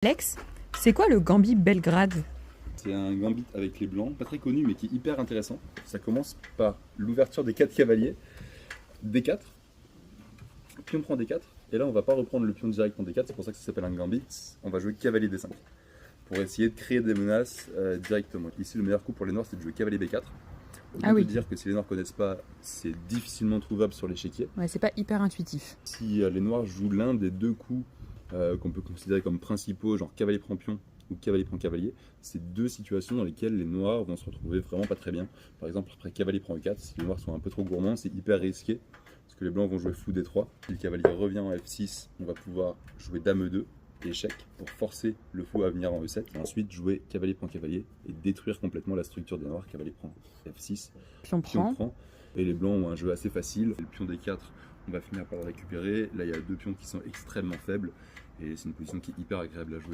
Alex, c'est quoi le Gambit Belgrade? C'est un gambit avec les blancs, pas très connu mais qui est hyper intéressant. Ça commence par l'ouverture des 4 cavaliers, D4, puis on prend D4, et là on va pas reprendre le pion direct en D4, c'est pour ça que ça s'appelle un gambit. On va jouer cavalier D5 pour essayer de créer des menaces directement. Ici le meilleur coup pour les noirs c'est de jouer cavalier B4. On peut dire que si les noirs connaissent pas, c'est difficilement trouvable sur l'échiquier. Ouais, c'est pas hyper intuitif. Si les noirs jouent l'un des deux coups qu'on peut considérer comme principaux, genre cavalier prend pion ou cavalier prend cavalier, c'est deux situations dans lesquelles les noirs vont se retrouver vraiment pas très bien. Par exemple, après cavalier prend E4, si les noirs sont un peu trop gourmands, c'est hyper risqué, parce que les blancs vont jouer fou D3. Si le cavalier revient en F6, on va pouvoir jouer dame E2, échec, pour forcer le fou à venir en E7, et ensuite jouer cavalier prend cavalier, et détruire complètement la structure des noirs, cavalier prend F6, Pion prend. Et les blancs ont un jeu assez facile. Le pion D4, on va finir par le récupérer. Là, il y a deux pions qui sont extrêmement faibles, et c'est une position qui est hyper agréable à jouer.